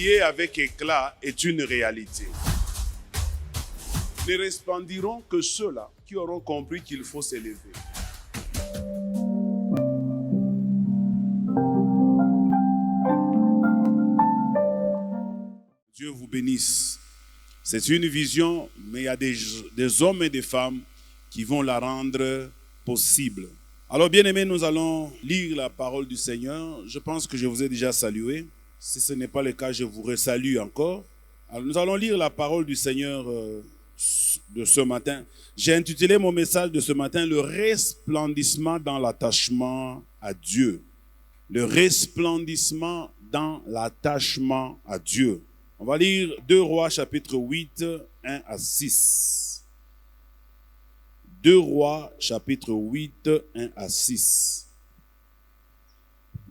briller avec éclat est une réalité. Ne resplendiront que ceux-là qui auront compris qu'il faut s'élever. Dieu vous bénisse. C'est une vision, mais il y a des hommes et des femmes qui vont la rendre possible. Alors, bien-aimés, nous allons lire la parole du Seigneur. Je pense que je vous ai déjà salué. Si ce n'est pas le cas, je vous resalue encore. Alors, nous allons lire la parole du Seigneur de ce matin. J'ai intitulé mon message de ce matin « Le resplendissement dans l'attachement à Dieu ». Le resplendissement dans l'attachement à Dieu. On va lire 2 Rois chapitre 8, 1 à 6. 2 Rois chapitre 8, 1 à 6.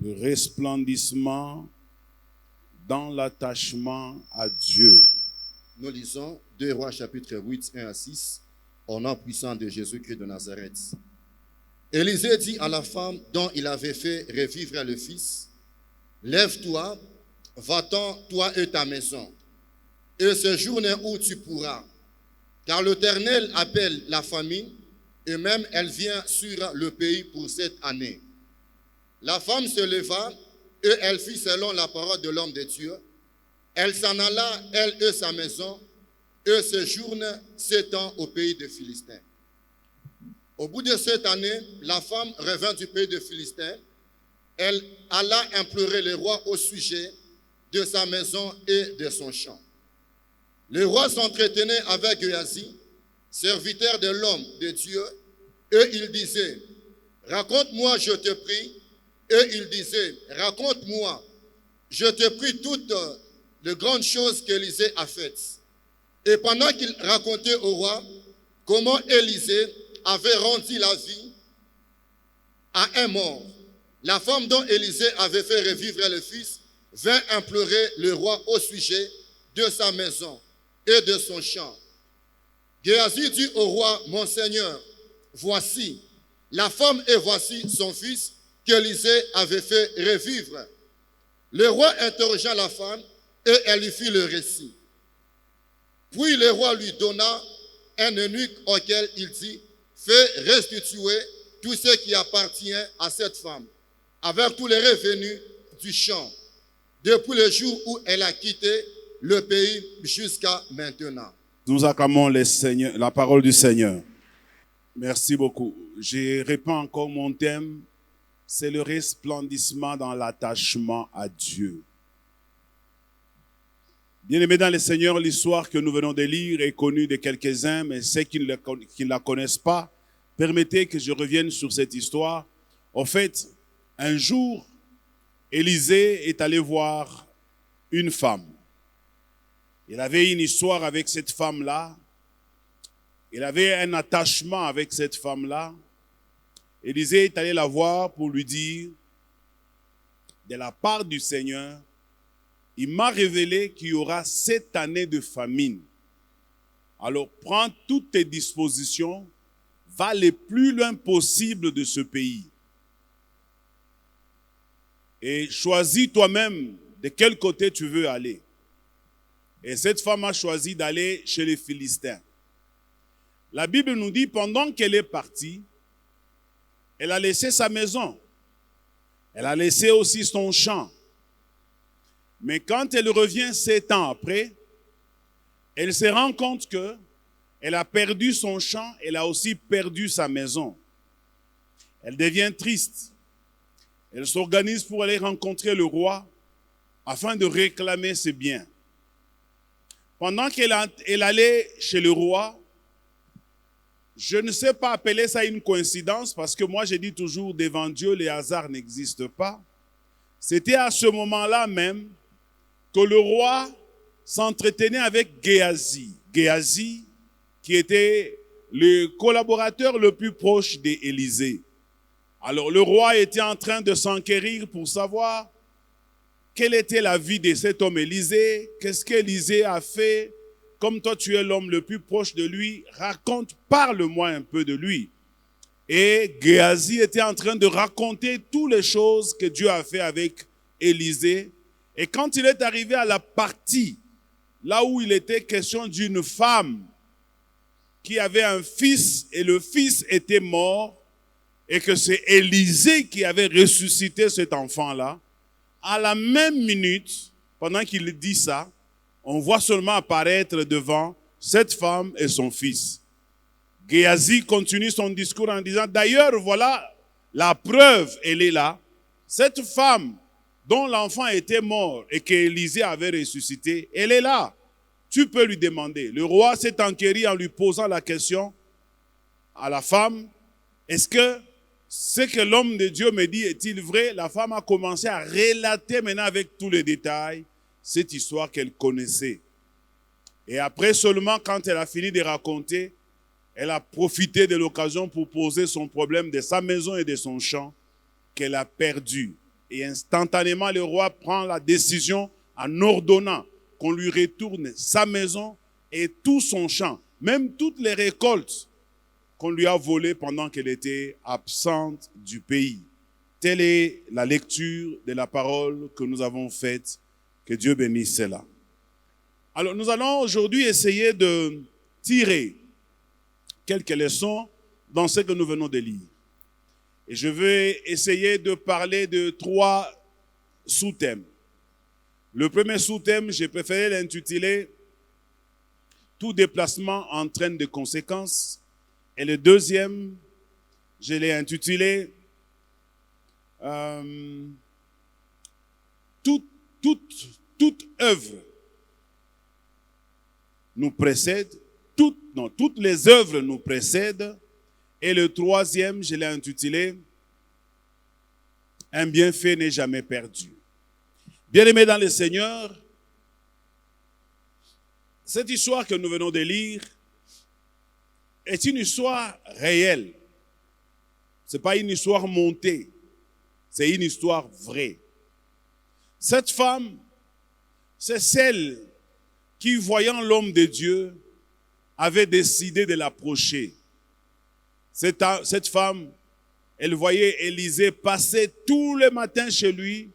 Le resplendissement dans l'attachement à Dieu. Nous lisons 2 Rois chapitre 8, 1 à 6, au nom puissant de Jésus-Christ de Nazareth. Élisée dit à la femme dont il avait fait revivre le fils, « Lève-toi, va-t'en, toi et ta maison, et séjourne où tu pourras, car l'Éternel appelle la famine, et même elle vient sur le pays pour cette année. » La femme se leva, et elle fit selon la parole de l'homme de Dieu. Elle s'en alla, elle et sa maison, et séjourne 7 ans au pays des Philistins. Au bout de cette année, la femme revint du pays des Philistins. Elle alla implorer le roi au sujet de sa maison et de son champ. Le roi s'entretenait avec Géasi, serviteur de l'homme de Dieu, et il disait, « Raconte-moi, je te prie. » Et il disait, « Raconte-moi, je te prie toutes les grandes choses qu'Élisée a faites. » Et pendant qu'il racontait au roi comment Élisée avait rendu la vie à un mort, la femme dont Élisée avait fait revivre le fils vint implorer le roi au sujet de sa maison et de son champ. Géasi dit au roi, « Mon Seigneur, voici la femme et voici son fils qu'Élisée avait fait revivre. » Le roi interrogea la femme et elle lui fit le récit. Puis le roi lui donna un eunuque auquel il dit, « Fais restituer tout ce qui appartient à cette femme, avec tous les revenus du champ, depuis le jour où elle a quitté le pays jusqu'à maintenant. » Nous acclamons la parole du Seigneur. Merci beaucoup. Je réponds encore mon thème, c'est le resplendissement dans l'attachement à Dieu. Bien-aimés dans le Seigneur, l'histoire que nous venons de lire est connue de quelques-uns, mais ceux qui ne la connaissent pas, permettez que je revienne sur cette histoire. En fait, un jour, Élisée est allé voir une femme. Il avait une histoire avec cette femme-là. Il avait un attachement avec cette femme-là. Élisée est allé la voir pour lui dire, de la part du Seigneur, il m'a révélé qu'il y aura 7 années de famine. Alors prends toutes tes dispositions, va le plus loin possible de ce pays. Et choisis toi-même de quel côté tu veux aller. Et cette femme a choisi d'aller chez les Philistins. La Bible nous dit, pendant qu'elle est partie, elle a laissé sa maison. Elle a laissé aussi son champ. Mais quand elle revient 7 ans après, elle se rend compte qu'elle a perdu son champ, elle a aussi perdu sa maison. Elle devient triste. Elle s'organise pour aller rencontrer le roi afin de réclamer ses biens. Pendant qu'elle allait chez le roi, je ne sais pas appeler ça une coïncidence parce que moi, je dis toujours, devant Dieu, les hasards n'existent pas. C'était à ce moment-là même que le roi s'entretenait avec Géasi. Géasi, qui était le collaborateur le plus proche d'Élisée. Alors le roi était en train de s'enquérir pour savoir quelle était la vie de cet homme Élisée, qu'est-ce qu'Élisée a fait. Comme toi, tu es l'homme le plus proche de lui, parle-moi un peu de lui. Et Géasi était en train de raconter toutes les choses que Dieu a fait avec Élisée. Et quand il est arrivé à la partie, là où il était question d'une femme qui avait un fils et le fils était mort, et que c'est Élisée qui avait ressuscité cet enfant-là, à la même minute, pendant qu'il dit ça, on voit seulement apparaître devant cette femme et son fils. Géasi continue son discours en disant, d'ailleurs, voilà la preuve, elle est là. Cette femme dont l'enfant était mort et qu'Élisée avait ressuscité, elle est là. Tu peux lui demander. Le roi s'est enquéri en lui posant la question à la femme, est-ce que ce que l'homme de Dieu me dit est-il vrai? La femme a commencé à relater maintenant avec tous les détails cette histoire qu'elle connaissait. Et après seulement, quand elle a fini de raconter, elle a profité de l'occasion pour poser son problème de sa maison et de son champ qu'elle a perdu. Et instantanément, le roi prend la décision en ordonnant qu'on lui retourne sa maison et tout son champ, même toutes les récoltes qu'on lui a volées pendant qu'elle était absente du pays. Telle est la lecture de la parole que nous avons faite. Que Dieu bénisse cela. Alors, nous allons aujourd'hui essayer de tirer quelques leçons dans ce que nous venons de lire. Et je vais essayer de parler de 3 sous-thèmes. Le premier sous-thème, j'ai préféré l'intituler « Tout déplacement entraîne des conséquences ». Et le deuxième, je l'ai intitulé toute œuvre nous précède, toutes les œuvres nous précèdent. Et le troisième, je l'ai intitulé un bienfait n'est jamais perdu. Bien-aimés dans le Seigneur, cette histoire que nous venons de lire est une histoire réelle. Ce n'est pas une histoire montée, c'est une histoire vraie. Cette femme, c'est celle qui, voyant l'homme de Dieu, avait décidé de l'approcher. Cette femme, elle voyait Élisée passer tous les matins chez lui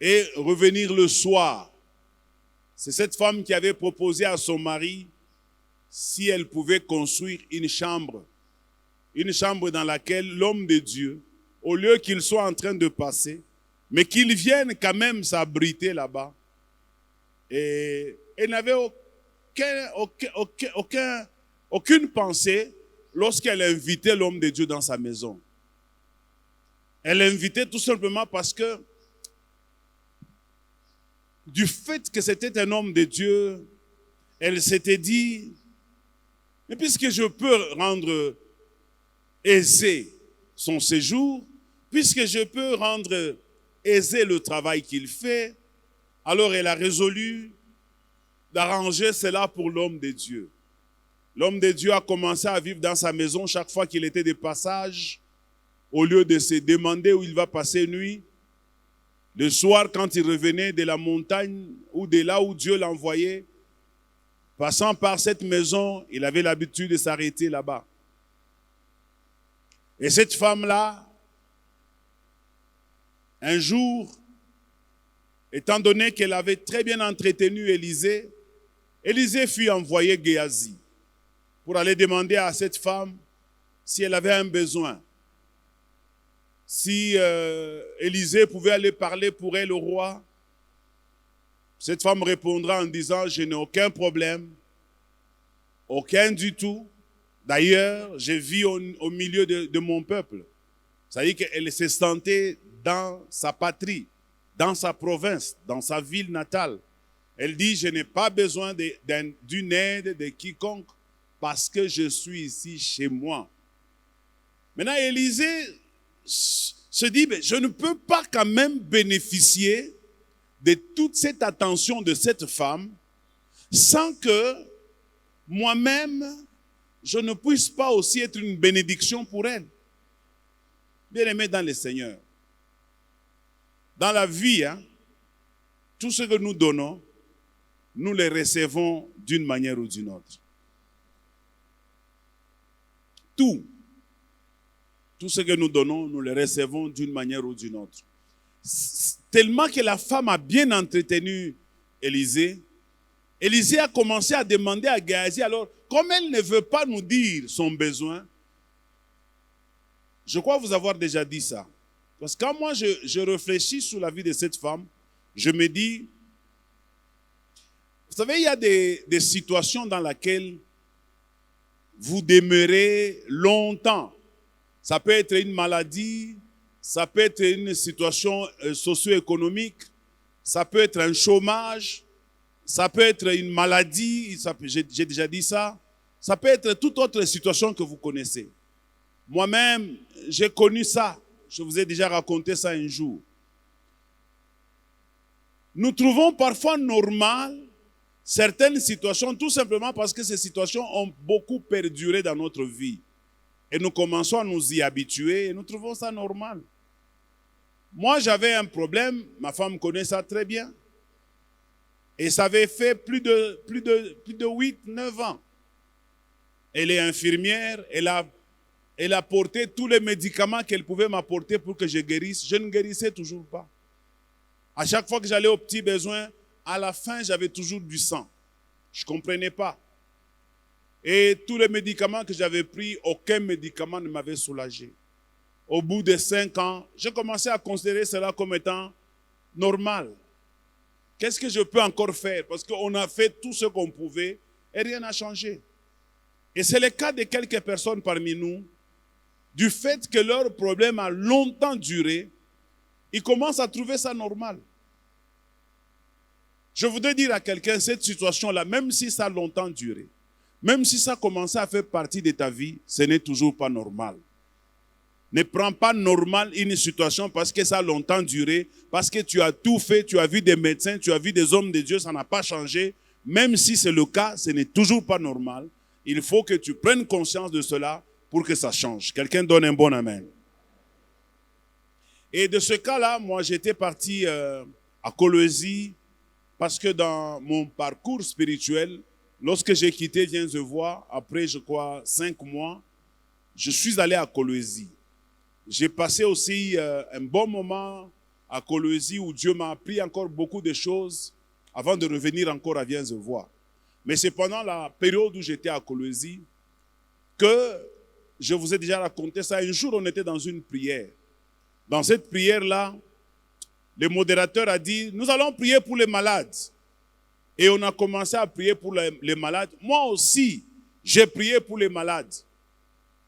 et revenir le soir. C'est cette femme qui avait proposé à son mari si elle pouvait construire une chambre dans laquelle l'homme de Dieu, au lieu qu'il soit en train de passer, mais qu'il vienne quand même s'abriter là-bas. Et elle n'avait aucune pensée lorsqu'elle invitait l'homme de Dieu dans sa maison. Elle l'invitait tout simplement parce que du fait que c'était un homme de Dieu, elle s'était dit, mais puisque je peux rendre aisé son séjour, puisque je peux rendre aisé le travail qu'il fait, alors elle a résolu d'arranger cela pour l'homme de Dieu. L'homme de Dieu a commencé à vivre dans sa maison chaque fois qu'il était de passage, au lieu de se demander où il va passer nuit. Le soir, quand il revenait de la montagne ou de là où Dieu l'envoyait, passant par cette maison, il avait l'habitude de s'arrêter là-bas. Et cette femme-là, un jour, étant donné qu'elle avait très bien entretenu Élisée, Élisée fut envoyé Géasi pour aller demander à cette femme si elle avait un besoin. Si Élisée pouvait aller parler pour elle au roi, cette femme répondra en disant « Je n'ai aucun problème, aucun du tout. D'ailleurs, je vis au milieu de mon peuple. » C'est-à-dire qu'elle se sentait dans sa patrie, dans sa province, dans sa ville natale. Elle dit « Je n'ai pas besoin d'une aide de quiconque parce que je suis ici chez moi. » Maintenant, Élisée se dit, mais je ne peux pas quand même bénéficier de toute cette attention de cette femme sans que moi-même, je ne puisse pas aussi être une bénédiction pour elle. Bien-aimés dans le Seigneur, dans la vie, tout ce que nous donnons, nous le recevons d'une manière ou d'une autre. Tout ce que nous donnons, nous le recevons d'une manière ou d'une autre. Tellement que la femme a bien entretenu Élisée, Élisée a commencé à demander à Géasi, alors, comme elle ne veut pas nous dire son besoin, je crois vous avoir déjà dit ça. Parce que quand moi je réfléchis sur la vie de cette femme, je me dis, vous savez, il y a des situations dans lesquelles vous demeurez longtemps. Ça peut être une maladie, ça peut être une situation socio-économique, ça peut être un chômage, ça peut être une maladie, j'ai déjà dit ça. Ça peut être toute autre situation que vous connaissez. Moi-même, j'ai connu ça. Je vous ai déjà raconté ça un jour. Nous trouvons parfois normal certaines situations, tout simplement parce que ces situations ont beaucoup perduré dans notre vie. Et nous commençons à nous y habituer et nous trouvons ça normal. Moi, j'avais un problème, ma femme connaît ça très bien. Et ça avait fait plus de 8-9 ans. Elle est infirmière, elle a porté tous les médicaments qu'elle pouvait m'apporter pour que je guérisse. Je ne guérissais toujours pas. À chaque fois que j'allais aux petits besoins, à la fin, j'avais toujours du sang. Je ne comprenais pas. Et tous les médicaments que j'avais pris, aucun médicament ne m'avait soulagé. Au bout de 5 ans, j'ai commencé à considérer cela comme étant normal. Qu'est-ce que je peux encore faire? Parce qu'on a fait tout ce qu'on pouvait et rien n'a changé. Et c'est le cas de quelques personnes parmi nous, du fait que leur problème a longtemps duré, ils commencent à trouver ça normal. Je voudrais dire à quelqu'un, cette situation-là, même si ça a longtemps duré, même si ça a commencé à faire partie de ta vie, ce n'est toujours pas normal. Ne prends pas normal une situation parce que ça a longtemps duré, parce que tu as tout fait, tu as vu des médecins, tu as vu des hommes de Dieu, ça n'a pas changé. Même si c'est le cas, ce n'est toujours pas normal. Il faut que tu prennes conscience de cela pour que ça change. Quelqu'un donne un bon amen. Et de ce cas-là, moi j'étais parti à Colosie parce que dans mon parcours spirituel, lorsque j'ai quitté Viens de voir, après je crois 5 mois, je suis allé à Colosie. J'ai passé aussi un bon moment à Colosie où Dieu m'a appris encore beaucoup de choses avant de revenir encore à Viens de voir. Mais c'est pendant la période où j'étais à Colosie que je vous ai déjà raconté ça. Un jour, on était dans une prière. Dans cette prière-là, le modérateur a dit, nous allons prier pour les malades. Et on a commencé à prier pour les malades. Moi aussi, j'ai prié pour les malades.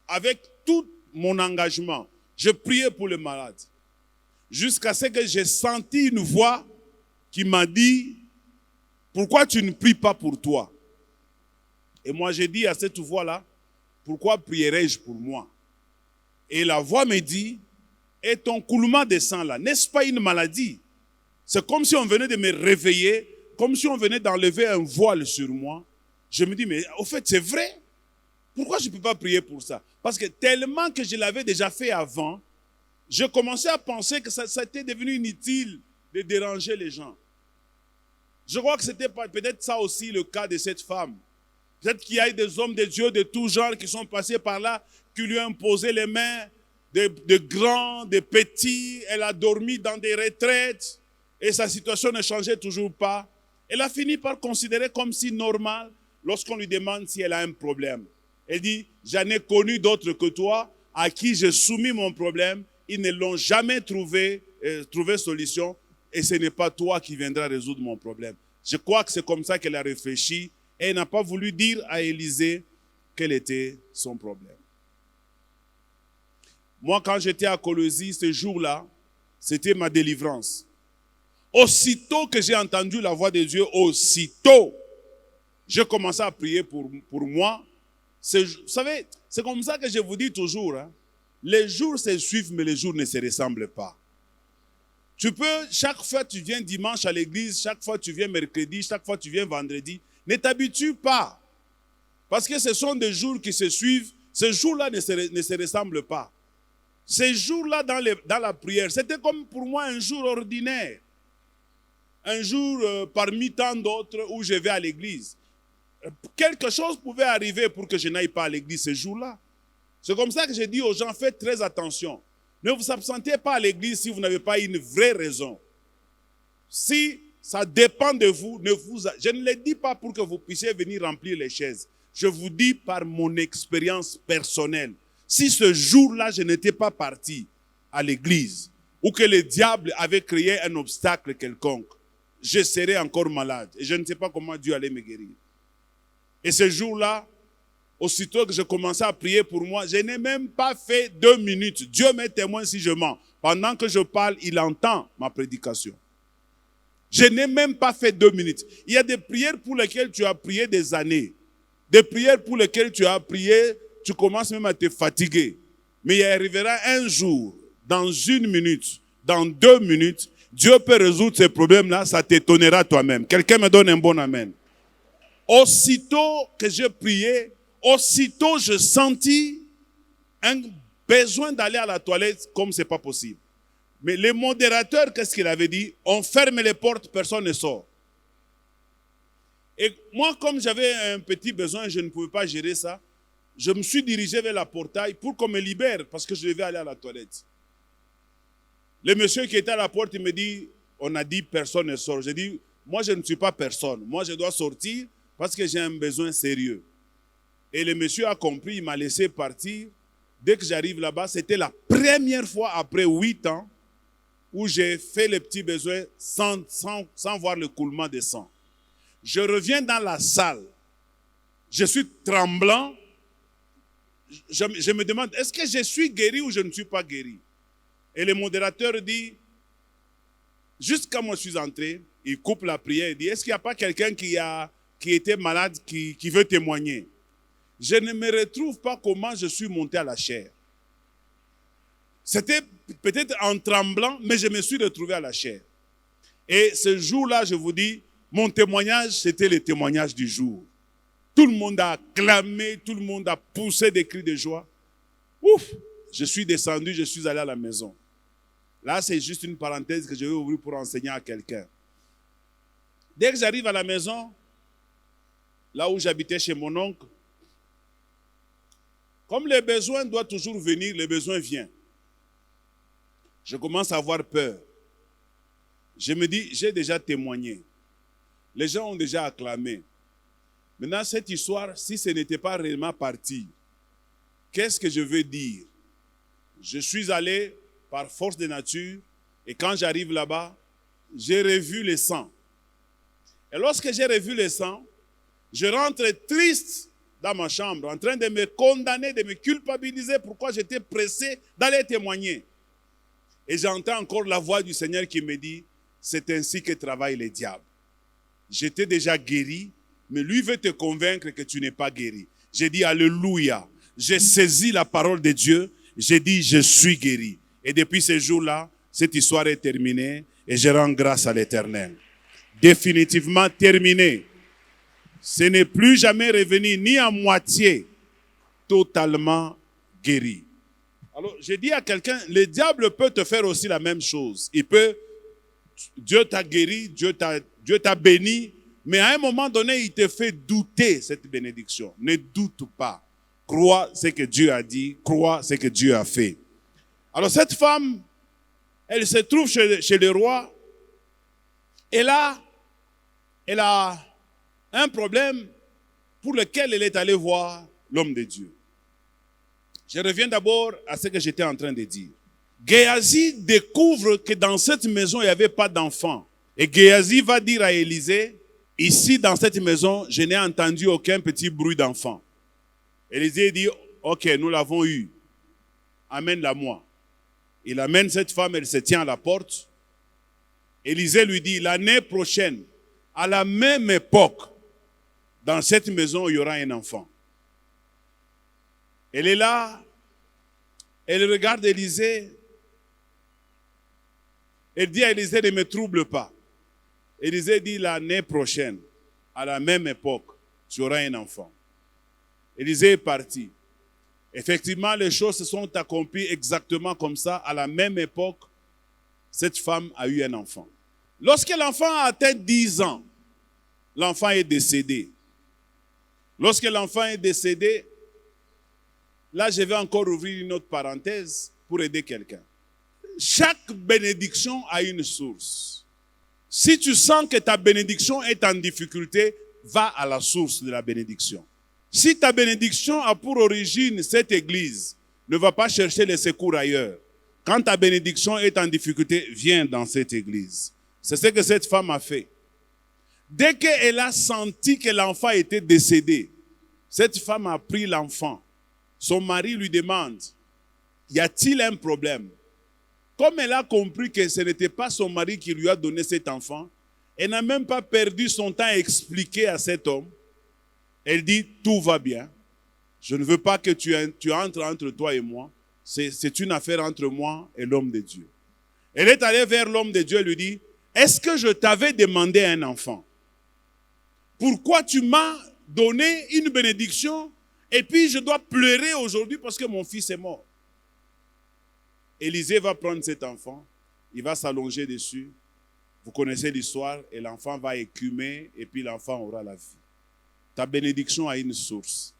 Avec tout mon engagement, je priais pour les malades. Jusqu'à ce que j'ai senti une voix qui m'a dit, pourquoi tu ne pries pas pour toi? Et moi j'ai dit à cette voix-là, pourquoi prierais-je pour moi? Et la voix me dit, et ton coulement de sang là, n'est-ce pas une maladie? C'est comme si on venait de me réveiller, comme si on venait d'enlever un voile sur moi. Je me dis, mais au fait c'est vrai? Pourquoi je ne peux pas prier pour ça? Parce que tellement que je l'avais déjà fait avant, je commençais à penser que ça était devenu inutile de déranger les gens. Je crois que c'était peut-être ça aussi le cas de cette femme. Peut-être qu'il y a eu des hommes de Dieu de tout genre qui sont passés par là, qui lui ont imposé les mains, de grands, de petits. Elle a dormi dans des retraites et sa situation ne changeait toujours pas. Elle a fini par considérer comme si normal lorsqu'on lui demande si elle a un problème. Elle dit, j'en ai connu d'autres que toi à qui j'ai soumis mon problème. Ils ne l'ont jamais trouvé solution et ce n'est pas toi qui viendras résoudre mon problème. Je crois que c'est comme ça qu'elle a réfléchi et elle n'a pas voulu dire à Élisée quel était son problème. Moi, quand j'étais à Colosie, ce jour-là, c'était ma délivrance. Aussitôt que j'ai entendu la voix de Dieu, aussitôt, j'ai commencé à prier pour moi. Vous savez, c'est comme ça que je vous dis toujours, hein, les jours se suivent, mais les jours ne se ressemblent pas. Tu peux, chaque fois tu viens dimanche à l'église, chaque fois tu viens mercredi, chaque fois tu viens vendredi, ne t'habitue pas. Parce que ce sont des jours qui se suivent, ces jours-là ne se ressemblent pas. Ces jours-là dans la prière, c'était comme pour moi un jour ordinaire. Un jour parmi tant d'autres où je vais à l'église. Quelque chose pouvait arriver pour que je n'aille pas à l'église ce jour-là. C'est comme ça que j'ai dit aux gens, faites très attention. Ne vous absentez pas à l'église si vous n'avez pas une vraie raison. Si ça dépend de vous, je ne le dis pas pour que vous puissiez venir remplir les chaises. Je vous dis par mon expérience personnelle. Si ce jour-là, je n'étais pas parti à l'église ou que le diable avait créé un obstacle quelconque, je serais encore malade. Et je ne sais pas comment Dieu allait me guérir. Et ce jour-là, aussitôt que je commençais à prier pour moi, je n'ai même pas fait 2 minutes. Dieu m'est témoin si je mens. Pendant que je parle, il entend ma prédication. Je n'ai même pas fait 2 minutes. Il y a des prières pour lesquelles tu as prié des années. Des prières pour lesquelles tu as prié, tu commences même à te fatiguer. Mais il arrivera un jour, dans 1 minute, dans 2 minutes, Dieu peut résoudre ces problèmes-là, ça t'étonnera toi-même. Quelqu'un me donne un bon amen. Aussitôt que je priais, aussitôt je sentis un besoin d'aller à la toilette comme ce n'est pas possible. Mais le modérateur, qu'est-ce qu'il avait dit? On ferme les portes, personne ne sort. Et moi, comme j'avais un petit besoin, je ne pouvais pas gérer ça. Je me suis dirigé vers la portail pour qu'on me libère parce que je devais aller à la toilette. Le monsieur qui était à la porte, il me dit, on a dit personne ne sort. J'ai dit, moi je ne suis pas personne. Moi je dois sortir parce que j'ai un besoin sérieux. Et le monsieur a compris, il m'a laissé partir. Dès que j'arrive là-bas, c'était la première fois après 8 ans où j'ai fait les petits besoins sans voir le coulement de sang. Je reviens dans la salle. Je suis tremblant. Je me demande, est-ce que je suis guéri ou je ne suis pas guéri? Et le modérateur dit, jusqu'à moi je suis entré, il coupe la prière, il dit, est-ce qu'il n'y a pas quelqu'un qui était malade, qui veut témoigner? Je ne me retrouve pas comment je suis monté à la chaire. C'était peut-être en tremblant, mais je me suis retrouvé à la chaire. Et ce jour-là, je vous dis, mon témoignage, c'était le témoignage du jour. Tout le monde a acclamé, tout le monde a poussé des cris de joie. Ouf! Je suis descendu, je suis allé à la maison. Là, c'est juste une parenthèse que je vais ouvrir pour enseigner à quelqu'un. Dès que j'arrive à la maison, là où j'habitais chez mon oncle, comme le besoin doit toujours venir, le besoin vient. Je commence à avoir peur. Je me dis, j'ai déjà témoigné. Les gens ont déjà acclamé. Maintenant, cette histoire, si ce n'était pas réellement parti, qu'est-ce que je veux dire? Je suis allé par force de nature et quand j'arrive là-bas, j'ai revu le sang. Et lorsque j'ai revu le sang, je rentre triste dans ma chambre, en train de me condamner, de me culpabiliser pourquoi j'étais pressé d'aller témoigner. Et j'entends encore la voix du Seigneur qui me dit, c'est ainsi que travaille le diable. J'étais déjà guéri, mais lui veut te convaincre que tu n'es pas guéri. J'ai dit alléluia. J'ai saisi la parole de Dieu. J'ai dit je suis guéri. Et depuis ce jour-là, cette histoire est terminée et je rends grâce à l'Éternel. Définitivement terminée. Ce n'est plus jamais revenu ni à moitié, totalement guéri. Alors, je dis à quelqu'un, le diable peut te faire aussi la même chose. Dieu t'a guéri, Dieu t'a béni, mais à un moment donné, il te fait douter cette bénédiction. Ne doute pas. Crois ce que Dieu a dit, crois ce que Dieu a fait. Alors cette femme, elle se trouve chez le roi, et là, elle a un problème pour lequel elle est allée voir l'homme de Dieu. Je reviens d'abord à ce que j'étais en train de dire. Géasi découvre que dans cette maison, il n'y avait pas d'enfant. Et Géasi va dire à Élisée, ici dans cette maison, je n'ai entendu aucun petit bruit d'enfant. Élisée dit, ok, nous l'avons eu. Amène-la-moi. Il amène cette femme, elle se tient à la porte. Élisée lui dit, l'année prochaine, à la même époque, dans cette maison, il y aura un enfant. Elle est là, elle regarde Élisée. Elle dit à Élisée, ne me trouble pas. Élisée dit, l'année prochaine, à la même époque, tu auras un enfant. Élisée est parti. Effectivement, les choses se sont accomplies exactement comme ça. À la même époque, cette femme a eu un enfant. Lorsque l'enfant a atteint 10 ans, l'enfant est décédé. Lorsque l'enfant est décédé, là, je vais encore ouvrir une autre parenthèse pour aider quelqu'un. chaque bénédiction a une source. Si tu sens que ta bénédiction est en difficulté, va à la source de la bénédiction. Si ta bénédiction a pour origine cette église, ne va pas chercher les secours ailleurs. Quand ta bénédiction est en difficulté, viens dans cette église. C'est ce que cette femme a fait. Dès qu'elle a senti que l'enfant était décédé, cette femme a pris l'enfant. Son mari lui demande, y a-t-il un problème? Comme elle a compris que ce n'était pas son mari qui lui a donné cet enfant, elle n'a même pas perdu son temps à expliquer à cet homme. Elle dit, tout va bien. Je ne veux pas que tu entres entre toi et moi. C'est une affaire entre moi et l'homme de Dieu. Elle est allée vers l'homme de Dieu et lui dit, est-ce que je t'avais demandé un enfant? Pourquoi tu m'as donné une bénédiction et puis je dois pleurer aujourd'hui parce que mon fils est mort? Élisée va prendre cet enfant, il va s'allonger dessus. Vous connaissez l'histoire et l'enfant va écumer et puis l'enfant aura la vie. Ta bénédiction a une source.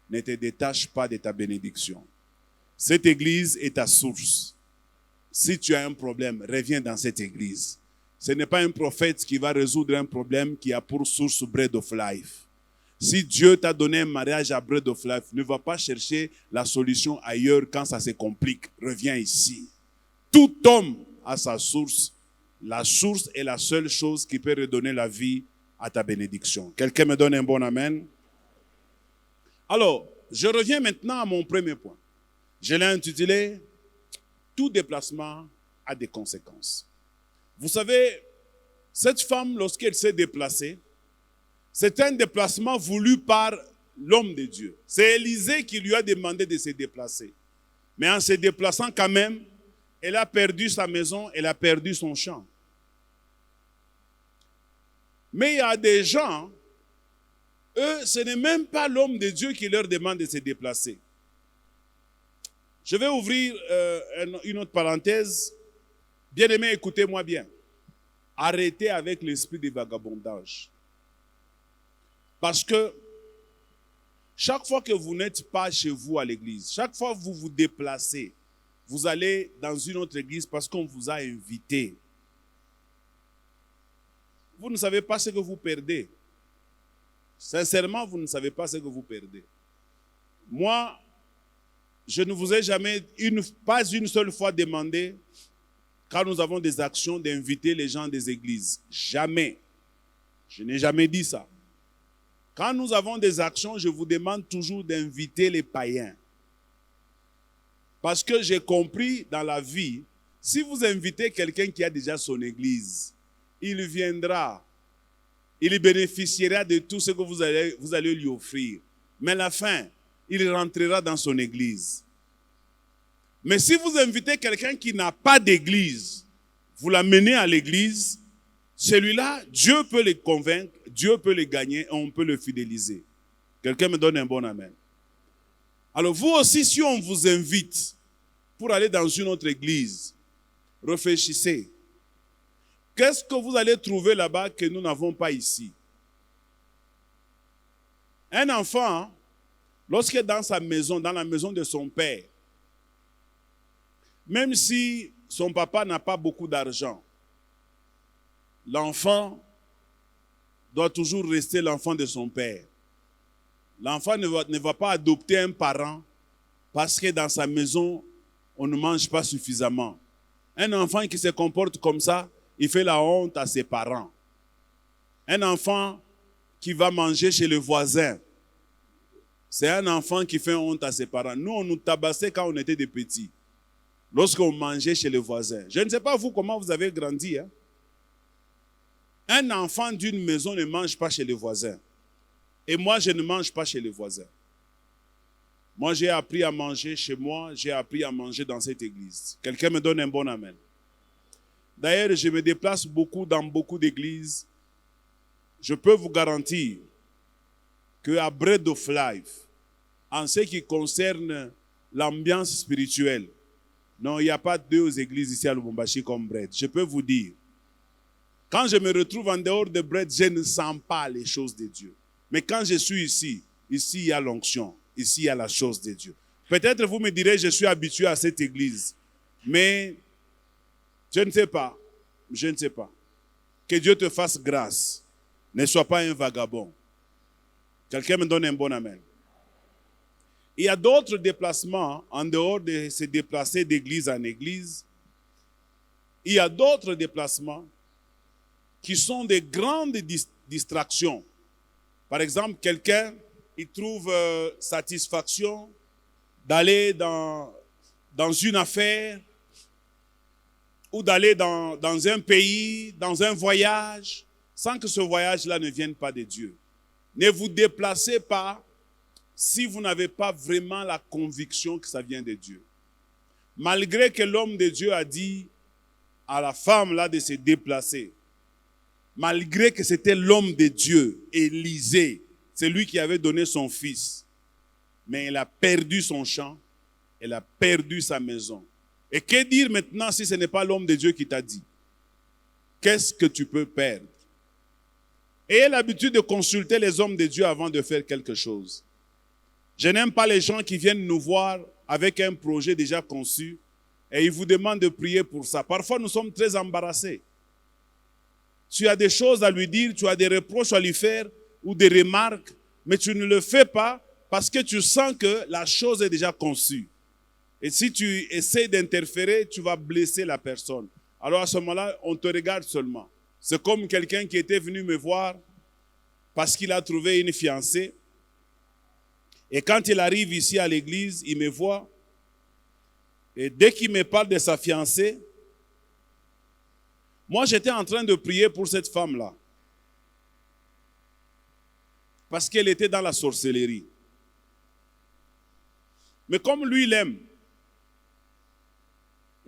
Ne te détache pas de ta bénédiction. Cette église est ta source. Si tu as un problème, reviens dans cette église. Ce n'est pas un prophète qui va résoudre un problème qui a pour source Bread of Life. Si Dieu t'a donné un mariage à Bread of Life, ne va pas chercher la solution ailleurs quand ça se complique. Reviens ici. Tout homme a sa source. La source est la seule chose qui peut redonner la vie à ta bénédiction. Quelqu'un me donne un bon amen? Alors, je reviens maintenant à mon premier point. Je l'ai intitulé « Tout déplacement a des conséquences ». Vous savez, cette femme, lorsqu'elle s'est déplacée, c'est un déplacement voulu par l'homme de Dieu. C'est Élisée qui lui a demandé de se déplacer. Mais en se déplaçant quand même, elle a perdu sa maison, elle a perdu son champ. Mais il y a des gens, eux, ce n'est même pas l'homme de Dieu qui leur demande de se déplacer. Je vais ouvrir une autre parenthèse. Bien-aimés, écoutez-moi bien. Arrêtez avec l'esprit de vagabondage. Parce que chaque fois que vous n'êtes pas chez vous à l'église, chaque fois que vous vous déplacez, vous allez dans une autre église parce qu'on vous a invité. Vous ne savez pas ce que vous perdez. Sincèrement, vous ne savez pas ce que vous perdez. Moi, je ne vous ai jamais, pas une seule fois demandé, quand nous avons des actions, d'inviter les gens des églises. Jamais. Je n'ai jamais dit ça. Quand nous avons des actions, je vous demande toujours d'inviter les païens. Parce que j'ai compris dans la vie, si vous invitez quelqu'un qui a déjà son église, il viendra, il bénéficiera de tout ce que vous allez lui offrir. Mais à la fin, il rentrera dans son église. Mais si vous invitez quelqu'un qui n'a pas d'église, vous l'amenez à l'église, celui-là, Dieu peut le convaincre, Dieu peut le gagner et on peut le fidéliser. Quelqu'un me donne un bon amen. Alors vous aussi, si on vous invite pour aller dans une autre église, réfléchissez. Qu'est-ce que vous allez trouver là-bas que nous n'avons pas ici? Un enfant, lorsqu'il est dans sa maison, dans la maison de son père, même si son papa n'a pas beaucoup d'argent, l'enfant doit toujours rester l'enfant de son père. L'enfant ne va pas adopter un parent parce que dans sa maison, on ne mange pas suffisamment. Un enfant qui se comporte comme ça, il fait la honte à ses parents. Un enfant qui va manger chez le voisin, c'est un enfant qui fait honte à ses parents. Nous, on nous tabassait quand on était des petits, lorsqu'on mangeait chez le voisin. Je ne sais pas vous comment vous avez grandi. Hein? Un enfant d'une maison ne mange pas chez le voisin. Et moi, je ne mange pas chez les voisins. Moi, j'ai appris à manger chez moi, j'ai appris à manger dans cette église. Quelqu'un me donne un bon amen. D'ailleurs, je me déplace beaucoup dans beaucoup d'églises. Je peux vous garantir qu'à Bread of Life, en ce qui concerne l'ambiance spirituelle, non, il n'y a pas deux églises ici à Lubumbashi comme Bread. Je peux vous dire, quand je me retrouve en dehors de Bread, je ne sens pas les choses de Dieu. Mais quand je suis ici, ici il y a l'onction, ici il y a la chose de Dieu. Peut-être vous me direz, je suis habitué à cette église. Mais Je ne sais pas. Je ne sais pas. Que Dieu te fasse grâce. Ne sois pas un vagabond. Quelqu'un me donne un bon amen. Il y a d'autres déplacements en dehors de se déplacer d'église en église. Il y a d'autres déplacements qui sont des grandes distractions. Par exemple, quelqu'un, il trouve satisfaction d'aller dans une affaire ou d'aller dans un pays, dans un voyage, sans que ce voyage-là ne vienne pas de Dieu. Ne vous déplacez pas si vous n'avez pas vraiment la conviction que ça vient de Dieu. Malgré que l'homme de Dieu a dit à la femme là de se déplacer, malgré que c'était l'homme de Dieu, Élisée, c'est lui qui avait donné son fils, mais elle a perdu son champ, elle a perdu sa maison. Et que dire maintenant si ce n'est pas l'homme de Dieu qui t'a dit? Qu'est-ce que tu peux perdre? Ayez l'habitude de consulter les hommes de Dieu avant de faire quelque chose. Je n'aime pas les gens qui viennent nous voir avec un projet déjà conçu et ils vous demandent de prier pour ça. Parfois, nous sommes très embarrassés. Tu as des choses à lui dire, tu as des reproches à lui faire ou des remarques, mais tu ne le fais pas parce que tu sens que la chose est déjà conçue. Et si tu essaies d'interférer, tu vas blesser la personne. Alors à ce moment-là, on te regarde seulement. C'est comme quelqu'un qui était venu me voir parce qu'il a trouvé une fiancée. Et quand il arrive ici à l'église, il me voit. Et dès qu'il me parle de sa fiancée, moi j'étais en train de prier pour cette femme-là. Parce qu'elle était dans la sorcellerie. Mais comme lui, il aime.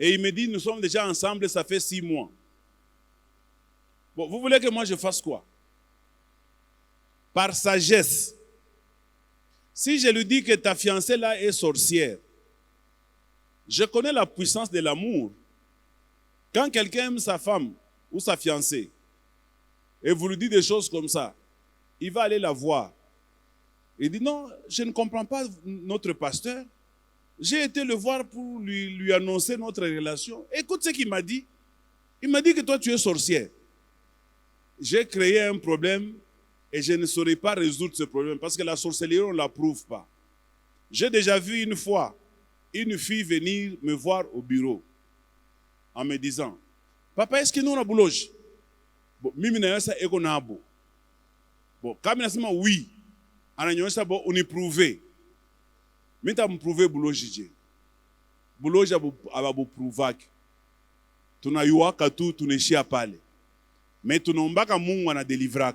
Et il me dit, nous sommes déjà ensemble, ça fait 6 mois. Bon, vous voulez que moi je fasse quoi? Par sagesse. Si je lui dis que ta fiancée là est sorcière, je connais la puissance de l'amour. Quand quelqu'un aime sa femme ou sa fiancée, et vous lui dites des choses comme ça, il va aller la voir. Il dit, non, je ne comprends pas notre pasteur. J'ai été le voir pour lui annoncer notre relation. Écoute ce qu'il m'a dit. Il m'a dit que toi, tu es sorcière. J'ai créé un problème et je ne saurais pas résoudre ce problème parce que la sorcellerie, on ne l'approuve pas. J'ai déjà vu une fois une fille venir me voir au bureau en me disant, papa, est-ce que nous on a bouloge? Bon, mimi na yasa eko na abo. Bon, quand même oui, on est prouvé. Mais tu as prouvé bouloge. Bouloge a prouvé. Tu n'as eu qu'à tout, tu n'es pas parler. Mais tu n'as pas qu'à mon délivrer.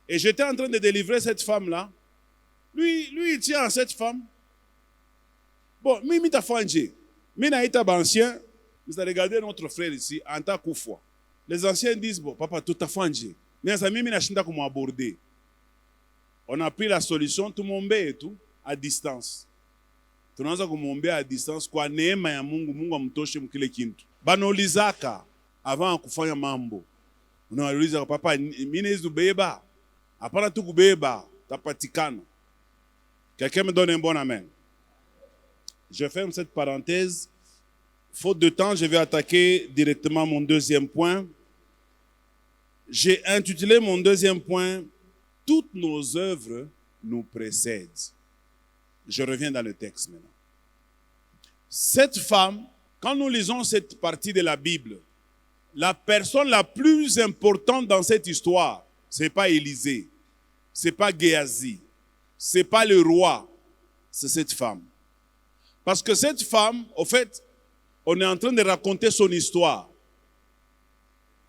Et j'étais en train de délivrer cette femme-là. Lui, il tient à cette femme. Bon, mimi ta fangé. Mina est ancien. Vous avez regardé notre frère ici, en tant que foi. Les anciens disent, bon, papa, tout a fangé. Mais ça mimi n'a pas comment aborder. On a pris la solution, tout le monde et tout, à distance. Tunaanza kumwombea à distance kwa neema ya Mungu, Mungu amtoshe mkile kintu. Banaulizaka avant kufanya mambo. Unauliza papa, mimi nizo beba. Hapana tu kubeba, tapatikana. Quelqu'un me donne un bon amen. Je ferme cette parenthèse. Faute de temps, je vais attaquer directement mon deuxième point. J'ai intitulé mon deuxième point, toutes nos œuvres nous précèdent. Je reviens dans le texte maintenant. Cette femme, quand nous lisons cette partie de la Bible, la personne la plus importante dans cette histoire, ce n'est pas Élisée, ce n'est pas Géasi, ce n'est pas le roi, c'est cette femme. Parce que cette femme, au fait, on est en train de raconter son histoire.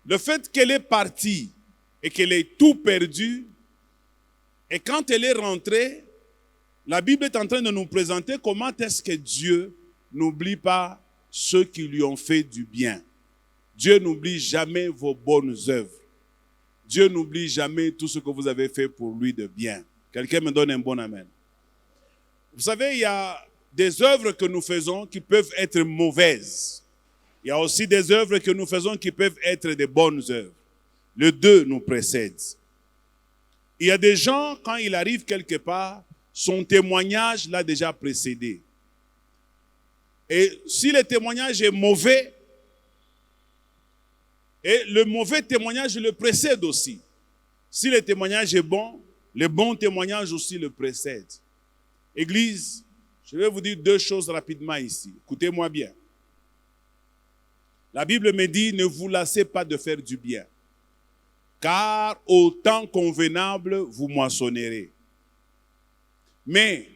Le fait qu'elle est partie et qu'elle ait tout perdu, et quand elle est rentrée, la Bible est en train de nous présenter comment est-ce que Dieu n'oublie pas ceux qui lui ont fait du bien. Dieu n'oublie jamais vos bonnes œuvres. Dieu n'oublie jamais tout ce que vous avez fait pour lui de bien. Quelqu'un me donne un bon amen. Vous savez, il y a des œuvres que nous faisons qui peuvent être mauvaises. Il y a aussi des œuvres que nous faisons qui peuvent être des bonnes œuvres. Les deux nous précèdent. Il y a des gens, quand ils arrivent quelque part, son témoignage l'a déjà précédé. Et si le témoignage est mauvais, Et le mauvais témoignage le précède aussi. Si le témoignage est bon, le bon témoignage aussi le précède. Église, je vais vous dire deux choses rapidement ici. Écoutez-moi bien. La Bible me dit, ne vous lassez pas de faire du bien, car au temps convenable, vous moissonnerez. Mais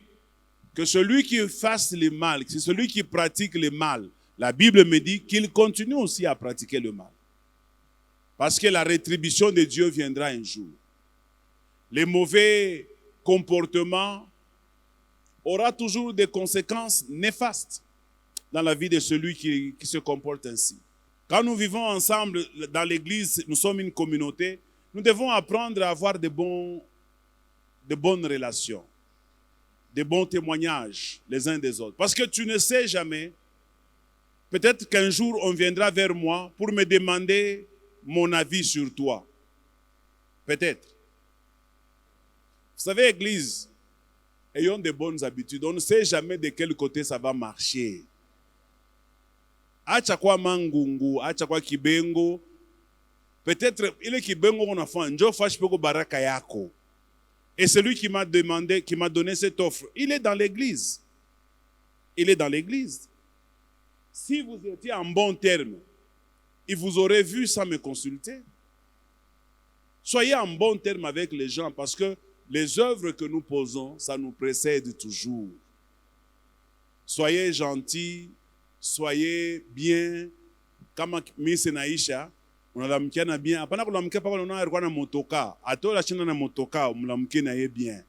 que celui qui fasse le mal, c'est celui qui pratique le mal, la Bible me dit qu'il continue aussi à pratiquer le mal. Parce que la rétribution de Dieu viendra un jour. Les mauvais comportements auront toujours des conséquences néfastes dans la vie de celui qui se comporte ainsi. Quand nous vivons ensemble dans l'église, nous sommes une communauté, nous devons apprendre à avoir de bonnes relations, de bons témoignages les uns des autres. Parce que tu ne sais jamais, peut-être qu'un jour on viendra vers moi pour me demander mon avis sur toi. Peut-être. Vous savez, Église, ayons de bonnes habitudes. On ne sait jamais de quel côté ça va marcher. Acha kwa mangungu, acha kwa kibengo. Peut-être, il est kibengo qu'on a fait. Njo fache peko baraka yako. Et celui qui m'a demandé, qui m'a donné cette offre, il est dans l'église. Il est dans l'église. Si vous étiez en bon terme, il vous aurait vu sans me consulter. Soyez en bon terme avec les gens parce que les œuvres que nous posons, ça nous précède toujours. Soyez gentils, soyez bien. Kama Miss Naisha, unalamkia na bien. Hapana kulamkia paka unaona alikuwa na motoka. Atola china na motoka, umlamkie na ye bien.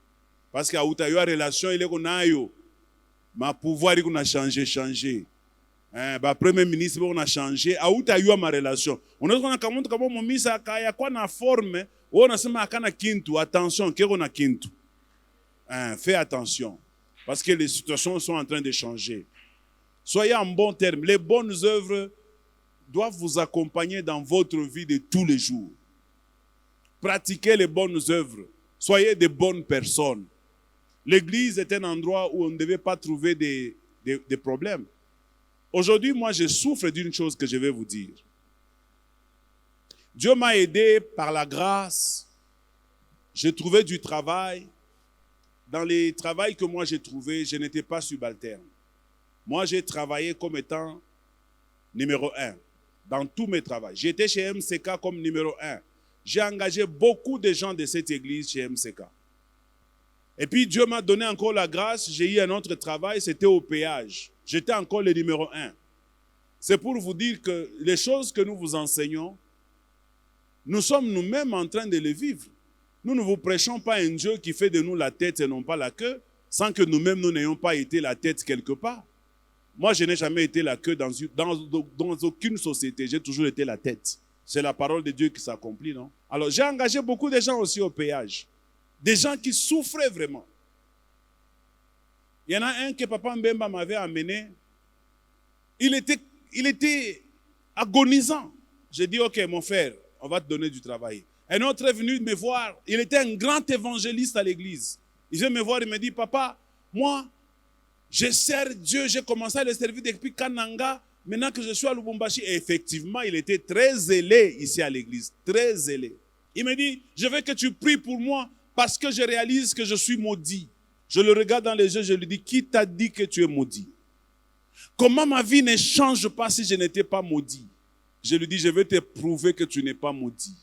Parce que hautayua relation ile kunayo. Ma pouvoir iko na changer. Ba premier ministre on a changé, hautayua ma relation. Unaweza kuona kama mtu kama mumisa akaya kwa na forme, wewe unasema akana kintu, attention, kero na kintu. Fais attention parce que les situations sont en train de changer. Soyez en bon terme. Les bonnes œuvres doivent vous accompagner dans votre vie de tous les jours. Pratiquez les bonnes œuvres. Soyez de bonnes personnes. L'église est un endroit où on ne devait pas trouver des problèmes. Aujourd'hui, moi, je souffre d'une chose que je vais vous dire. Dieu m'a aidé par la grâce. J'ai trouvé du travail. Dans les travails que moi j'ai trouvés, je n'étais pas subalterne. Moi, j'ai travaillé comme étant numéro 1 dans tous mes travaux. J'étais chez MCK comme numéro 1. J'ai engagé beaucoup de gens de cette église chez MCK. Et puis Dieu m'a donné encore la grâce. J'ai eu un autre travail, c'était au péage. J'étais encore le numéro 1. C'est pour vous dire que les choses que nous vous enseignons, nous sommes nous-mêmes en train de les vivre. Nous ne vous prêchons pas un Dieu qui fait de nous la tête et non pas la queue, sans que nous-mêmes nous n'ayons pas été la tête quelque part. Moi, je n'ai jamais été la queue dans aucune société. J'ai toujours été la tête. C'est la parole de Dieu qui s'accomplit, non? Alors, j'ai engagé beaucoup de gens aussi au péage. Des gens qui souffraient vraiment. Il y en a un que Papa Mbemba m'avait amené. Il était agonisant. J'ai dit, ok, mon frère, on va te donner du travail. Un autre est venu me voir. Il était un grand évangéliste à l'église. Il vient me voir et me dit, papa, moi, je sers Dieu, j'ai commencé à le servir depuis Kananga, maintenant que je suis à Lubumbashi. Et effectivement, il était très zélé ici à l'église, très zélé. Il me dit, je veux que tu pries pour moi parce que je réalise que je suis maudit. Je le regarde dans les yeux, je lui dis, qui t'a dit que tu es maudit? Comment ma vie ne change pas si je n'étais pas maudit? Je lui dis, je vais te prouver que tu n'es pas maudit.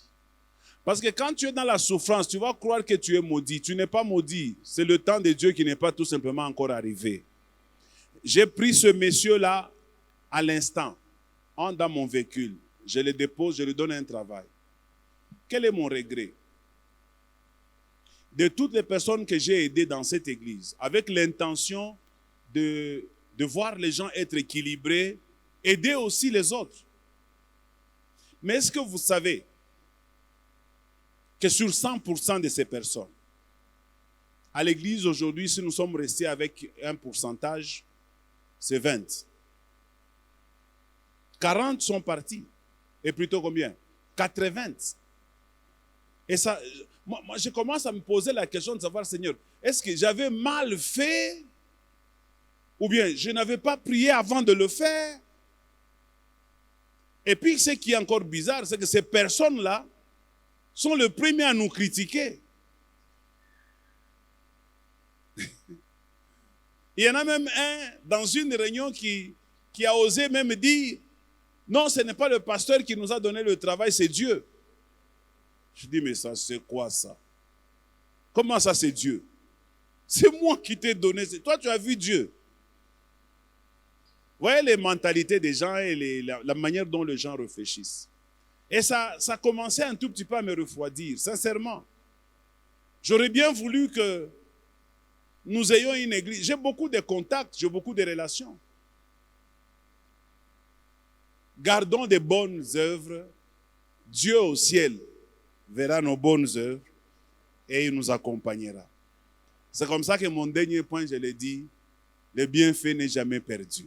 Parce que quand tu es dans la souffrance, tu vas croire que tu es maudit. Tu n'es pas maudit. C'est le temps de Dieu qui n'est pas tout simplement encore arrivé. J'ai pris ce monsieur-là à l'instant, dans mon véhicule. Je le dépose, je lui donne un travail. Quel est mon regret? De toutes les personnes que j'ai aidées dans cette église, avec l'intention de voir les gens être équilibrés, aider aussi les autres. Mais est-ce que vous savez que sur 100% de ces personnes, à l'église aujourd'hui, si nous sommes restés avec un pourcentage, c'est 20. 40 sont partis. Et plutôt combien? 80. Et ça, moi, je commence à me poser la question de savoir, Seigneur, est-ce que j'avais mal fait? Ou bien je n'avais pas prié avant de le faire? Et puis, ce qui est encore bizarre, c'est que ces personnes-là sont les premiers à nous critiquer. Il y en a même un dans une réunion qui a osé même dire, non, ce n'est pas le pasteur qui nous a donné le travail, c'est Dieu. Je dis, mais ça, c'est quoi ça? Comment ça, c'est Dieu? C'est moi qui t'ai donné. Toi, tu as vu Dieu. Vous voyez les mentalités des gens et la manière dont les gens réfléchissent. Et ça commençait un tout petit peu à me refroidir, sincèrement. J'aurais bien voulu que nous ayons une église. J'ai beaucoup de contacts, j'ai beaucoup de relations. Gardons des bonnes œuvres. Dieu au ciel verra nos bonnes œuvres et il nous accompagnera. C'est comme ça que mon dernier point, je l'ai dit, le bienfait n'est jamais perdu.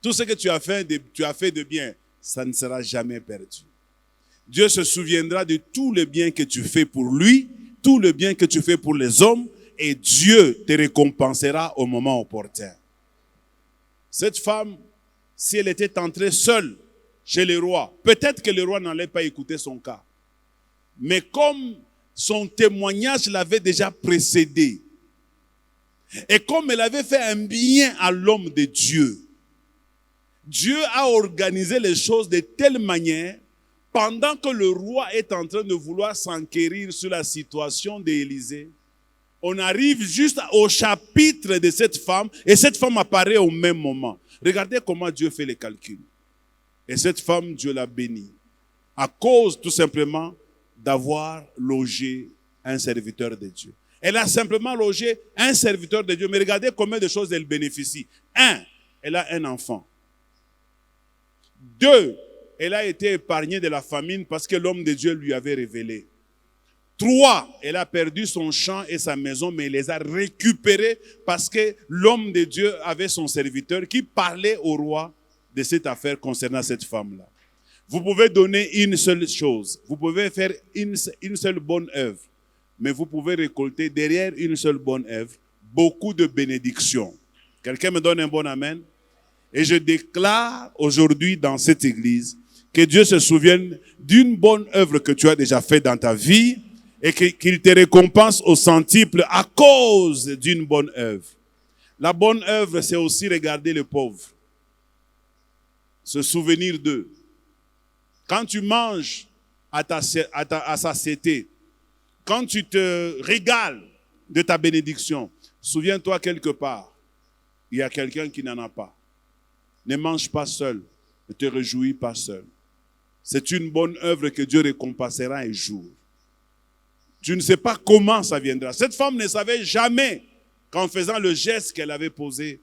Tout ce que tu as fait de bien, ça ne sera jamais perdu. Dieu se souviendra de tout le bien que tu fais pour lui, tout le bien que tu fais pour les hommes, et Dieu te récompensera au moment opportun. Cette femme, si elle était entrée seule chez le roi, peut-être que le roi n'allait pas écouter son cas. Mais comme son témoignage l'avait déjà précédé, et comme elle avait fait un bien à l'homme de Dieu, Dieu a organisé les choses de telle manière, pendant que le roi est en train de vouloir s'enquérir sur la situation d'Élisée, on arrive juste au chapitre de cette femme, et cette femme apparaît au même moment. Regardez comment Dieu fait les calculs. Et cette femme, Dieu l'a bénie, à cause tout simplement d'avoir logé un serviteur de Dieu. Elle a simplement logé un serviteur de Dieu, mais regardez combien de choses elle bénéficie. 1, elle a un enfant. 2, elle a été épargnée de la famine parce que l'homme de Dieu lui avait révélé. 3, elle a perdu son champ et sa maison, mais elle les a récupérés parce que l'homme de Dieu avait son serviteur qui parlait au roi de cette affaire concernant cette femme-là. Vous pouvez donner une seule chose, vous pouvez faire une seule bonne œuvre, mais vous pouvez récolter derrière une seule bonne œuvre beaucoup de bénédictions. Quelqu'un me donne un bon amen? Et je déclare aujourd'hui dans cette église que Dieu se souvienne d'une bonne œuvre que tu as déjà faite dans ta vie et qu'il te récompense au centuple à cause d'une bonne œuvre. La bonne œuvre, c'est aussi regarder les pauvres, se souvenir d'eux. Quand tu manges à satiété, quand tu te régales de ta bénédiction, souviens-toi quelque part, il y a quelqu'un qui n'en a pas. Ne mange pas seul, ne te réjouis pas seul. C'est une bonne œuvre que Dieu récompensera un jour. Tu ne sais pas comment ça viendra. Cette femme ne savait jamais qu'en faisant le geste qu'elle avait posé,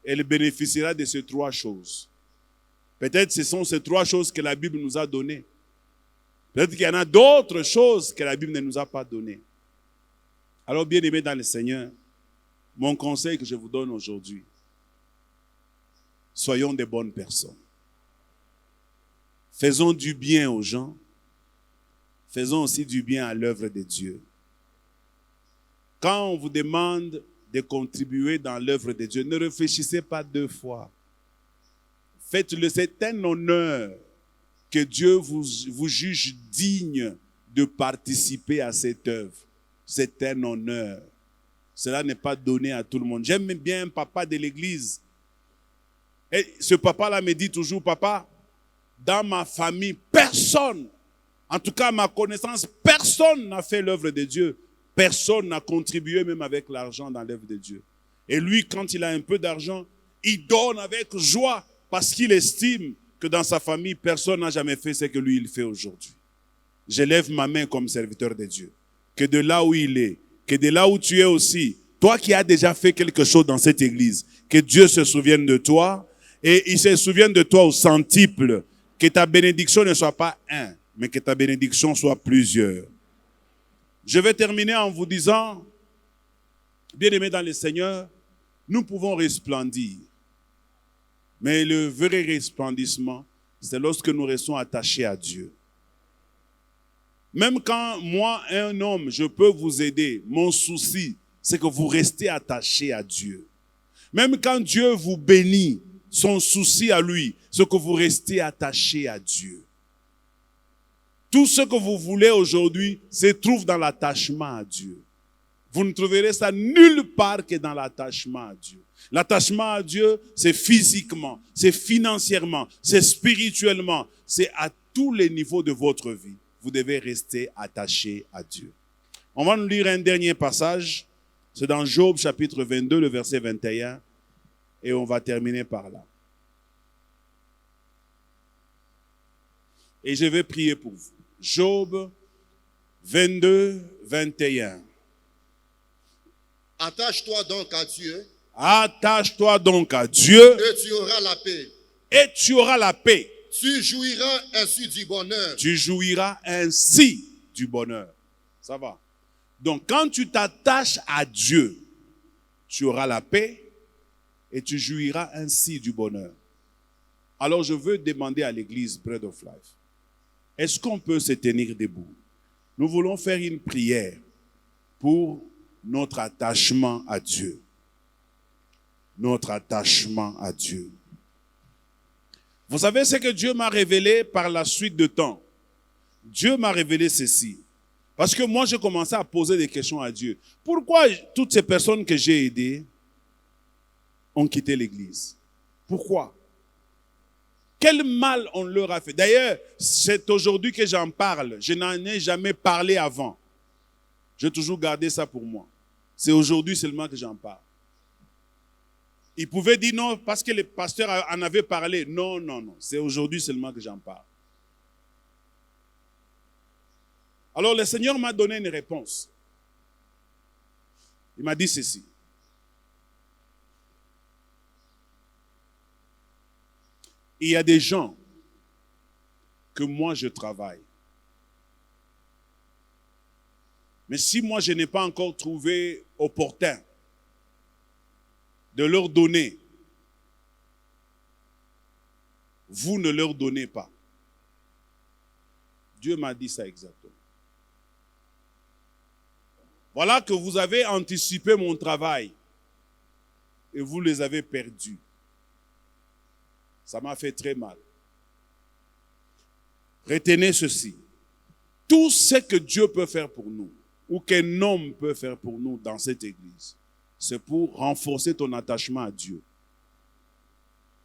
elle bénéficiera de ces 3 choses. Peut-être ce sont ces 3 choses que la Bible nous a données. Peut-être qu'il y en a d'autres choses que la Bible ne nous a pas données. Alors, bien-aimés dans le Seigneur, mon conseil que je vous donne aujourd'hui, soyons des bonnes personnes. Faisons du bien aux gens. Faisons aussi du bien à l'œuvre de Dieu. Quand on vous demande de contribuer dans l'œuvre de Dieu, ne réfléchissez pas 2 fois. Faites-le, c'est un honneur que Dieu vous juge digne de participer à cette œuvre. C'est un honneur. Cela n'est pas donné à tout le monde. J'aime bien un papa de l'église. Et ce papa-là me dit toujours, papa, dans ma famille, personne, en tout cas à ma connaissance, personne n'a fait l'œuvre de Dieu. Personne n'a contribué même avec l'argent dans l'œuvre de Dieu. Et lui, quand il a un peu d'argent, il donne avec joie parce qu'il estime que dans sa famille, personne n'a jamais fait ce que lui, il fait aujourd'hui. Je lève ma main comme serviteur de Dieu. Que de là où il est, que de là où tu es aussi, toi qui as déjà fait quelque chose dans cette église, que Dieu se souvienne de toi et il se souvienne de toi au centuple. Que ta bénédiction ne soit pas 1, mais que ta bénédiction soit plusieurs. Je vais terminer en vous disant, bien-aimés dans le Seigneur, nous pouvons resplendir. Mais le vrai resplendissement, c'est lorsque nous restons attachés à Dieu. Même quand moi, un homme, je peux vous aider, mon souci, c'est que vous restez attachés à Dieu. Même quand Dieu vous bénit, son souci à lui, c'est que vous restez attaché à Dieu. Tout ce que vous voulez aujourd'hui se trouve dans l'attachement à Dieu. Vous ne trouverez ça nulle part que dans l'attachement à Dieu. L'attachement à Dieu, c'est physiquement, c'est financièrement, c'est spirituellement, c'est à tous les niveaux de votre vie. Vous devez rester attaché à Dieu. On va nous lire un dernier passage. C'est dans Job chapitre 22, le verset 21. Et on va terminer par là. Et je vais prier pour vous. Job 22, 21. Attache-toi donc à Dieu. Attache-toi donc à Dieu. Et tu auras la paix. Et tu auras la paix. Tu jouiras ainsi du bonheur. Tu jouiras ainsi du bonheur. Ça va. Donc, quand tu t'attaches à Dieu, tu auras la paix et tu jouiras ainsi du bonheur. Alors, je veux demander à l'église Bread of Life, est-ce qu'on peut se tenir debout? Nous voulons faire une prière pour notre attachement à Dieu. Notre attachement à Dieu. Vous savez ce que Dieu m'a révélé par la suite de temps? Dieu m'a révélé ceci. Parce que moi, j'ai commencé à poser des questions à Dieu. Pourquoi toutes ces personnes que j'ai aidées ont quitté l'église? Pourquoi? Quel mal on leur a fait? D'ailleurs, c'est aujourd'hui que j'en parle. Je n'en ai jamais parlé avant. J'ai toujours gardé ça pour moi. C'est aujourd'hui seulement que j'en parle. Ils pouvaient dire non parce que les pasteurs en avaient parlé. Non, non, non. C'est aujourd'hui seulement que j'en parle. Alors le Seigneur m'a donné une réponse. Il m'a dit ceci. Il y a des gens que moi je travaille. Mais si moi je n'ai pas encore trouvé opportun de leur donner, vous ne leur donnez pas. Dieu m'a dit ça exactement. Voilà que vous avez anticipé mon travail et vous les avez perdus. Ça m'a fait très mal. Retenez ceci. Tout ce que Dieu peut faire pour nous, ou qu'un homme peut faire pour nous dans cette église, c'est pour renforcer ton attachement à Dieu.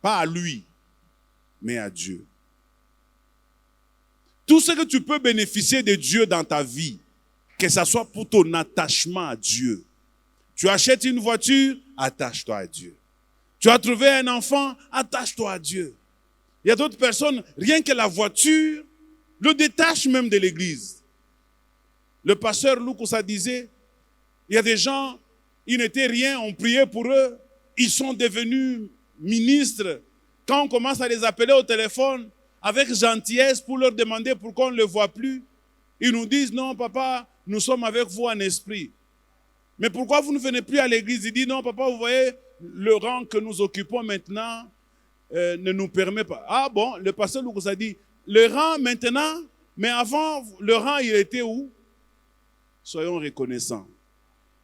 Pas à lui, mais à Dieu. Tout ce que tu peux bénéficier de Dieu dans ta vie, que ce soit pour ton attachement à Dieu. Tu achètes une voiture, attache-toi à Dieu. Tu as trouvé un enfant, attache-toi à Dieu. Il y a d'autres personnes, rien que la voiture, le détache même de l'église. Le pasteur Loukoussa disait, il y a des gens, ils n'étaient rien, on priait pour eux, ils sont devenus ministres. Quand on commence à les appeler au téléphone, avec gentillesse pour leur demander pourquoi on ne les voit plus, ils nous disent, non papa, nous sommes avec vous en esprit. Mais pourquoi vous ne venez plus à l'église? Il dit, non papa, vous voyez, le rang que nous occupons maintenant ne nous permet pas. Ah bon, le pasteur Loukoussa dit, le rang maintenant, mais avant, le rang il était où? Soyons reconnaissants.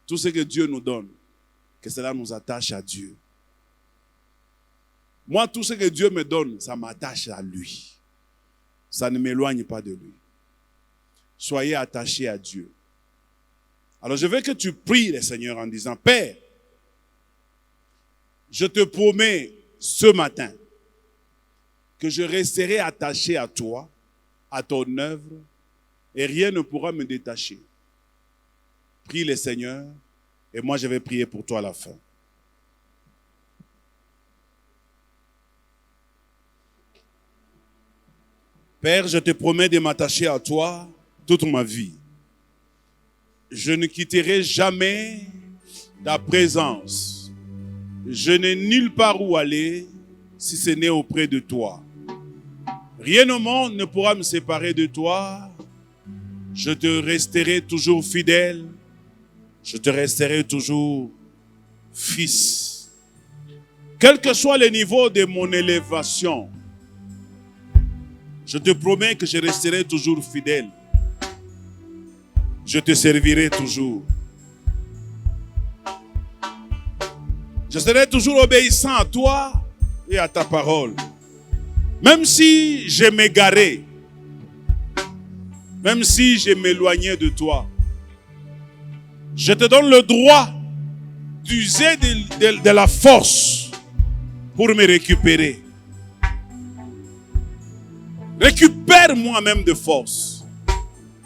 Tout ce que Dieu nous donne, que cela nous attache à Dieu. Moi, tout ce que Dieu me donne, ça m'attache à lui. Ça ne m'éloigne pas de lui. Soyez attachés à Dieu. Alors je veux que tu pries le Seigneur en disant, Père, je te promets ce matin que je resterai attaché à toi, à ton œuvre, et rien ne pourra me détacher. Prie le Seigneur, et moi je vais prier pour toi à la fin. Père, je te promets de m'attacher à toi toute ma vie. Je ne quitterai jamais ta présence. Je n'ai nulle part où aller si ce n'est auprès de toi. Rien au monde ne pourra me séparer de toi. Je te resterai toujours fidèle. Je te resterai toujours fils. Quel que soit le niveau de mon élévation, je te promets que je resterai toujours fidèle. Je te servirai toujours. Je serai toujours obéissant à toi et à ta parole. Même si je m'égarais, même si je m'éloignais de toi, je te donne le droit d'user de la force pour me récupérer. Récupère moi-même de force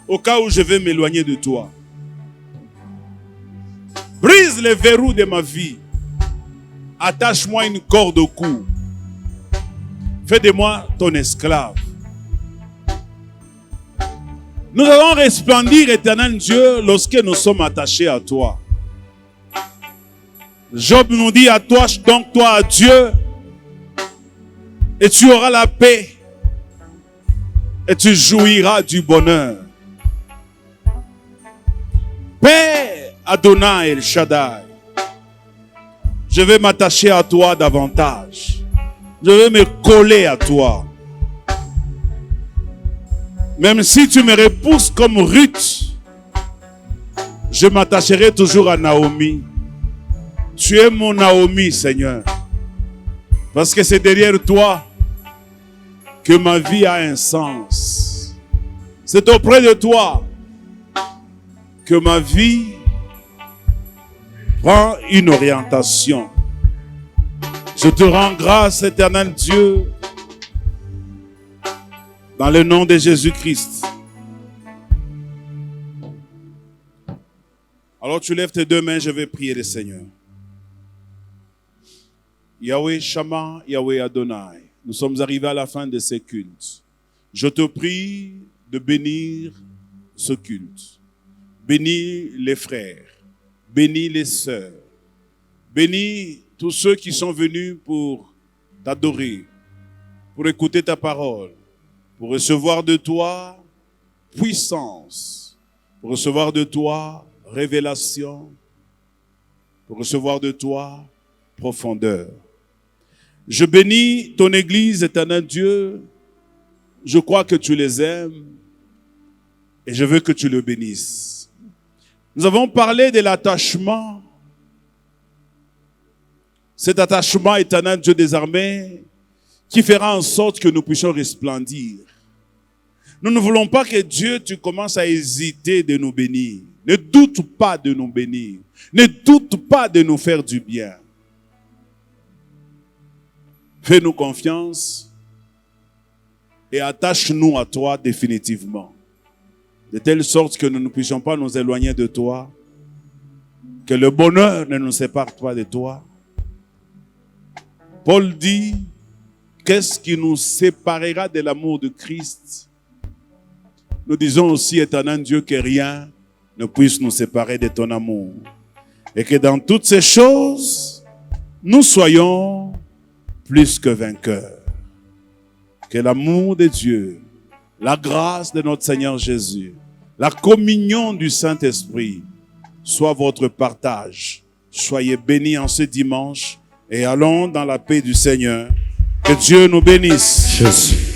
au cas où je vais m'éloigner de toi. Brise les verrous de ma vie. Attache-moi une corde au cou. Fais de moi ton esclave. Nous allons resplendir, éternel Dieu, lorsque nous sommes attachés à toi. Job nous dit à toi, donc toi à Dieu, et tu auras la paix, et tu jouiras du bonheur. Père Adonai El Shaddai, je vais m'attacher à toi davantage. Je vais me coller à toi. Même si tu me repousses comme Ruth, je m'attacherai toujours à Naomi. Tu es mon Naomi, Seigneur. Parce que c'est derrière toi que ma vie a un sens. C'est auprès de toi que ma vie prend une orientation. Je te rends grâce, éternel Dieu, dans le nom de Jésus-Christ. Alors tu lèves tes deux mains, je vais prier le Seigneur. Yahweh Shammah, Yahweh Adonai, nous sommes arrivés à la fin de ce culte. Je te prie de bénir ce culte. Bénis les frères, bénis les sœurs, bénis tous ceux qui sont venus pour t'adorer, pour écouter ta parole, pour recevoir de toi puissance, pour recevoir de toi révélation, pour recevoir de toi profondeur. Je bénis ton Église, éternel Dieu. Je crois que tu les aimes et je veux que tu le bénisses. Nous avons parlé de l'attachement. Cet attachement, éternel Dieu des armées, qui fera en sorte que nous puissions resplendir. Nous ne voulons pas que Dieu, tu commences à hésiter de nous bénir. Ne doute pas de nous bénir. Ne doute pas de nous faire du bien. Fais-nous confiance et attache-nous à toi définitivement. De telle sorte que nous ne puissions pas nous éloigner de toi. Que le bonheur ne nous sépare pas de toi. Paul dit, qu'est-ce qui nous séparera de l'amour de Christ? Nous disons aussi, éternel Dieu, que rien ne puisse nous séparer de ton amour. Et que dans toutes ces choses, nous soyons plus que vainqueurs. Que l'amour de Dieu, la grâce de notre Seigneur Jésus, la communion du Saint-Esprit soit votre partage. Soyez bénis en ce dimanche et allons dans la paix du Seigneur. Que Dieu nous bénisse. Jésus.